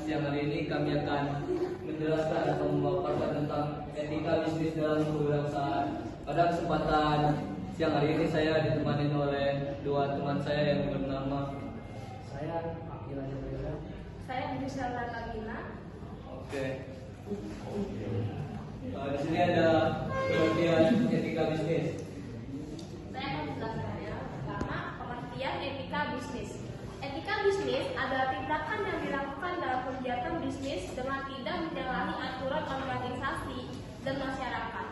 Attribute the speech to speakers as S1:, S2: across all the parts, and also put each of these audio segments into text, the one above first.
S1: siang hari ini kami akan menjelaskan atau memaparkan tentang etika bisnis dalam kewirausahaan. Pada kesempatan siang hari ini saya ditemani oleh dua teman saya yang bernama
S2: Saya Akila Jabira.
S3: Saya Gisela Lagina.
S1: Oke. Di sini ada pengertian etika bisnis.
S3: Saya akan menjelaskan ya. Pertama, pengertian etika bisnis. Etika bisnis adalah tindakan yang dilakukan dalam kegiatan bisnis dengan tidak menyalahi aturan organisasi dan masyarakat.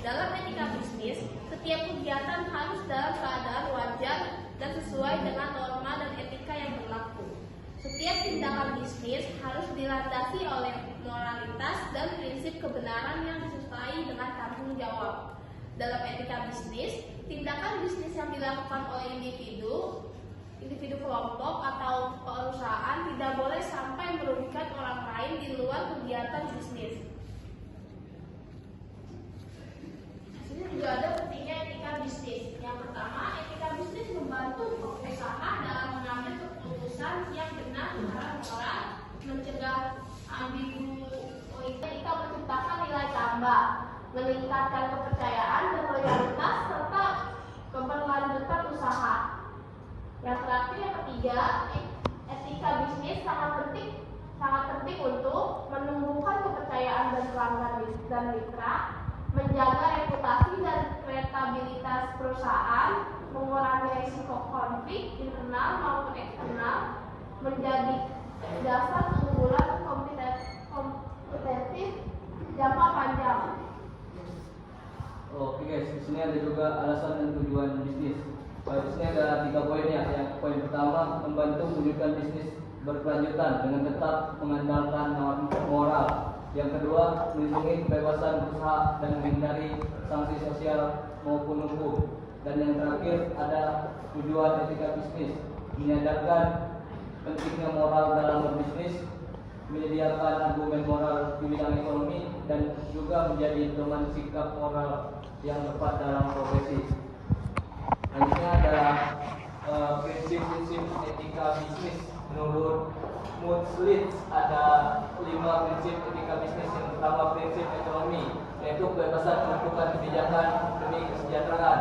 S3: Dalam etika bisnis, setiap kegiatan harus dalam keadaan wajar dan sesuai dengan norma dan etika yang berlaku. Setiap tindakan bisnis harus dilandasi oleh moralitas dan prinsip kebenaran yang disertai dengan tanggung jawab. Dalam etika bisnis, tindakan bisnis yang dilakukan oleh individu, kelompok atau perusahaan tidak boleh sampai merugikan orang lain di luar kegiatan bisnis. Di sini juga ada pentingnya etika bisnis. Yang pertama, etika bisnis membantu pengusaha dalam mengambil keputusan yang benar secara moral, mencegah ambiguitas, etika menciptakan nilai tambah, meningkatkan kepercayaan dan loyalitas serta keberlanjutan usaha. Yang terakhir, yang ketiga, etika bisnis sangat penting untuk menumbuhkan kepercayaan dan pelanggan dan mitra, menjaga reputasi dan kredibilitas perusahaan, mengurangi risiko konflik internal maupun eksternal, menjadi dasar keunggulan kompetitif jangka panjang.
S1: Oke guys, di sini ada juga alasan dan tujuan bisnis. Di sini ada 3 poin ya. Yang poin pertama, membantu mewujudkan bisnis berkelanjutan dengan tetap mengandalkan norma moral. Yang kedua, melindungi kebebasan berusaha dan menghindari sanksi sosial maupun hukum. Dan yang terakhir ada tujuan etika bisnis, menyadarkan pentingnya moral dalam berbisnis, menyediakan argumen moral di bidang ekonomi, dan juga menjadi pedoman sikap moral yang tepat dalam profesi. Selanjutnya ada prinsip-prinsip etika bisnis. Menurut Moodslid ada 5 prinsip etika bisnis. Yang pertama, prinsip ekonomi, yaitu kebebasan menentukan kebijakan demi kesejahteraan.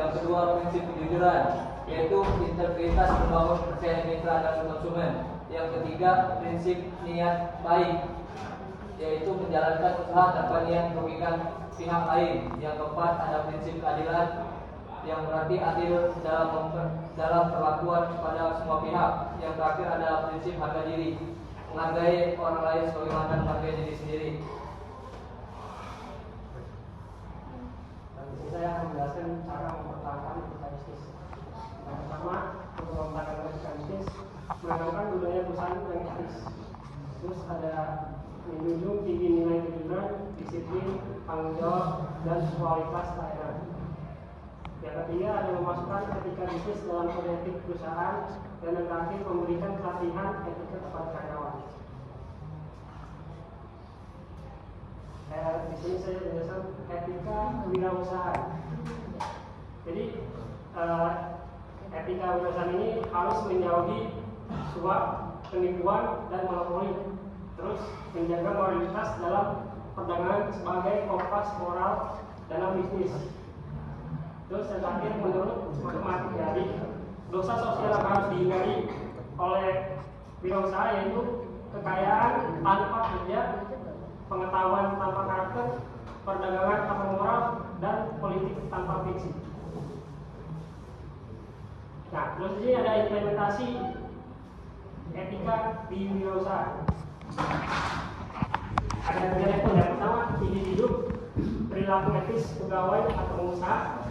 S1: Yang kedua, prinsip kejujuran, yaitu integritas membangun kepercayaan mitra dan konsumen. Yang ketiga, prinsip niat baik, yaitu menjalankan usaha tanpa niat merugikan pihak lain. Yang keempat, ada prinsip keadilan, yang berarti adil dalam perlakuan kepada semua pihak. Yang terakhir ada prinsip harga diri, menghargai orang lain sebagaimana menghargai diri sendiri.
S2: Saya akan menjelaskan cara mempertahankan etika bisnis. Yang pertama, untuk mempertahankan etika bisnis, menanamkan budaya perusahaan yang etis. Terus ada menjunjung tinggi nilai kejujuran, disiplin, tanggung jawab, dan kualitas layanan. Yang ketiga, ada memasukkan etika bisnis dalam kode etik perusahaan. Dan yang terakhir, memberikan pelatihan etika kepada karyawan. Di sini saya jelaskan etika wirausahaan. Jadi etika wirausahaan ini harus menjauhi suap, penipuan, dan monopoli. Terus menjaga moralitas dalam perdagangan sebagai kompas moral dalam bisnis. Terus yang terakhir, menurut Ahmad Yari, dosa sosial yang harus dihindari oleh wirausaha yaitu kekayaan tanpa kerja, pengetahuan tanpa karakter, perdagangan tanpa moral, dan politik tanpa prinsip. Nah, terus ini ada implementasi etika di wirausaha. Ada 3 level. Yang pertama, individu, perilaku etis pegawai atau pengusaha.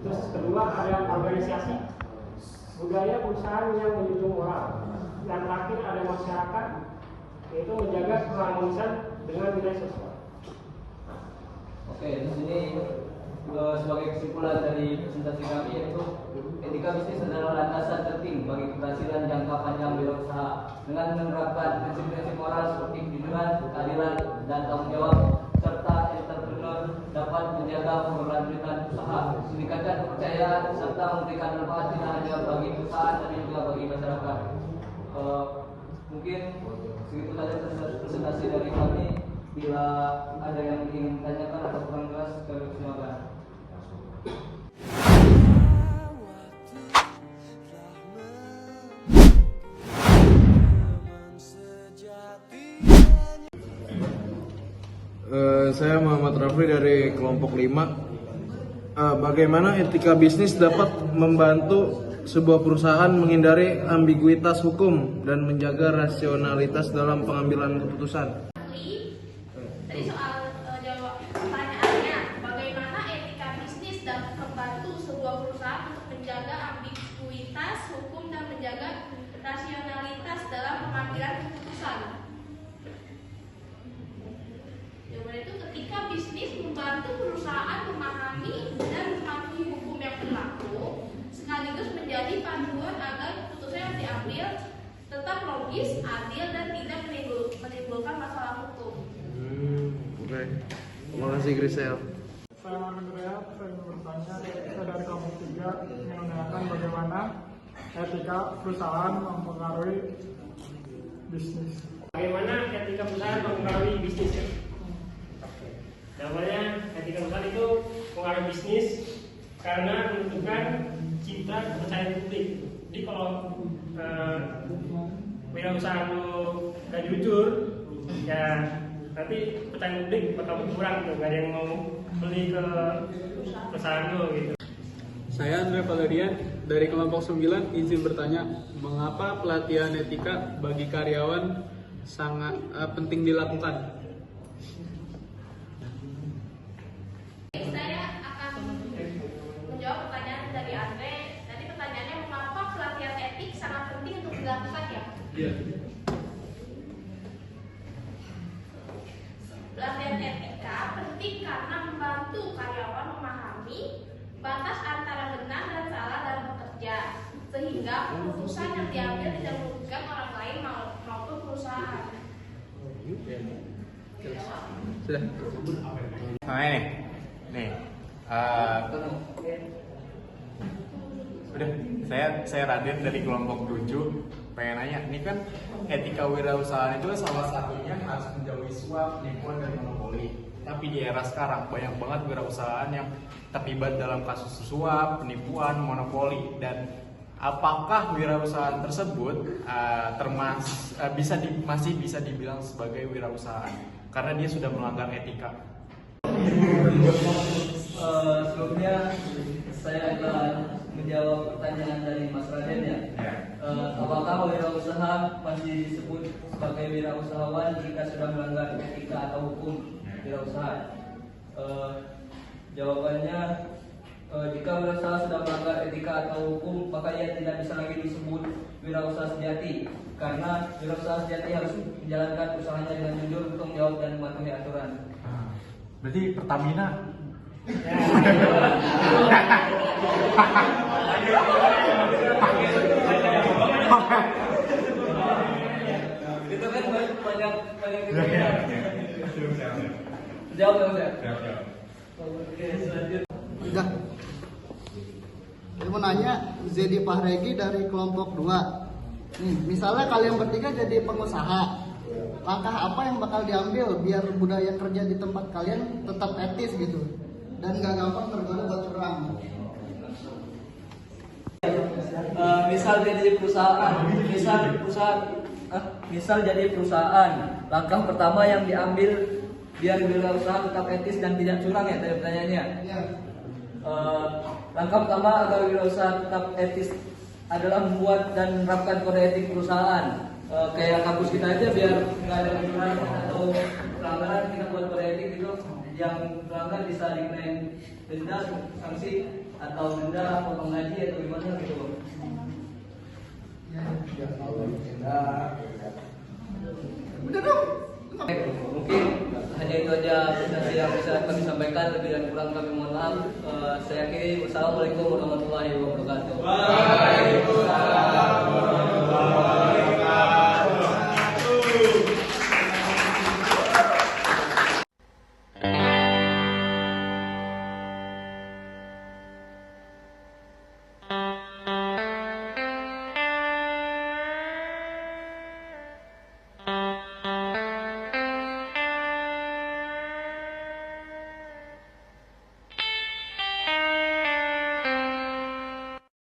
S2: Terus kedua, ada organisasi, budaya perusahaan yang menjunjung moral. Dan terakhir ada masyarakat, yaitu menjaga keharmonisan dengan nilai sosial.
S1: Oke, di sini sebagai kesimpulan dari presentasi kami, yaitu etika bisnis adalah landasan penting bagi keberhasilan jangka panjang wirausaha. Dengan menerapkan prinsip-prinsip moral seperti kejujuran, keadilan, dan tanggung jawab, serta entrepreneur dapat menjaga keberlanjutan usaha, meningkatkan kepercayaan, serta memberikan manfaat tidak hanya bagi perusahaan tapi juga bagi masyarakat. Mungkin segitu saja presentasi dari kami. Bila ada yang ingin tanyakan atau kurang jelas, kami persilakan.
S4: Saya Muhammad Rafli dari kelompok 5. Bagaimana etika bisnis dapat membantu sebuah perusahaan menghindari ambiguitas hukum dan menjaga rasionalitas dalam pengambilan keputusan?
S3: Tadi soal jawab pertanyaannya, bagaimana etika bisnis dapat membantu sebuah perusahaan untuk menjaga ambiguitas hukum dan menjaga rasionalitas dalam pengambilan keputusan? Jawabannya itu ketika bisnis membantu perusahaan memahami dan mematuhi hukum yang berlaku, sekaligus menjadi panduan agar keputusan yang diambil tetap logis, adil, dan tidak menimbulkan masalah hukum.
S4: Oke. Terima kasih Grisel.
S5: Saya Andrea, saya ingin bertanya, saya dari kelompok 3 menanyakan bagaimana etika perusahaan mempengaruhi bisnis.
S2: Bagaimana etika perusahaan mempengaruhi bisnis? Jawabannya, etika perusahaan itu mempengaruhi bisnis karena menentukan citra kepercayaan publik. Jadi kalau wirausaha lu gak jujur, ya nanti kepercayaan publik bakal berkurang gitu, gak ada yang mau beli ke perusahaan lu gitu.
S6: Saya Andre Valerian dari kelompok 9 izin bertanya, mengapa pelatihan etika bagi karyawan sangat penting dilakukan?
S3: Saya akan menjawab pertanyaan dari Andre. Tadi pertanyaannya, mengapa pelatihan etik sangat penting untuk dilakukan ya?
S6: Iya.
S3: Pelatihan etika penting karena membantu karyawan memahami batas antara benar dan salah dalam bekerja, sehingga keputusan yang diambil tidak merugikan orang lain maupun perusahaan.
S6: Sudah.
S7: Nih, udah saya Raden dari kelompok 7 pengen nanya, ini kan etika wirausahaan itu salah satunya harus menjauhi suap, penipuan, dan monopoli. Tapi di era sekarang banyak banget wirausahaan yang terlibat dalam kasus suap, penipuan, monopoli. Dan apakah wirausahaan tersebut masih bisa dibilang sebagai wirausahaan karena dia sudah melanggar etika?
S1: Sebelumnya saya akan menjawab pertanyaan dari Mas Raden ya. Apakah wirausaha masih disebut sebagai wirausahawan jika sudah melanggar etika atau hukum wirausaha? Jawabannya, jika wirausaha sudah melanggar etika atau hukum, maka ia tidak bisa lagi disebut wirausaha sejati, karena wirausaha sejati harus menjalankan usahanya dengan jujur, bertanggung jawab, dan mematuhi aturan.
S7: Berarti Pertamina.
S1: Itu kan banyak jawab ya. Oke, selanjutnya.
S8: Enggak. Saya mau nanya, Zedi Fahregi dari kelompok 2. Nih, misalnya kalian bertiga jadi pengusaha, langkah apa yang bakal diambil biar budaya kerja di tempat kalian tetap etis gitu dan nggak gampang tergoda buat curang?
S1: Misal jadi perusahaan, langkah pertama yang diambil biar wirausaha tetap etis dan tidak curang ya tadi pertanyaannya.
S8: Ya.
S1: Langkah pertama agar wirausaha tetap etis adalah membuat dan menerapkan kode etik perusahaan. Kayak kampus kita aja biar nggak ada kecurangan atau pelanggaran, kita buat kode etik gitu, yang pelanggar bisa dikenain denda, sanksi atau denda, potong gaji atau gimana gitu.
S8: Udah dong.
S1: Mungkin hanya itu aja presentasi yang bisa kami sampaikan, lebih dan kurang kami mohon maaf. Saya akhiri, wassalamualaikum warahmatullahi wabarakatuh.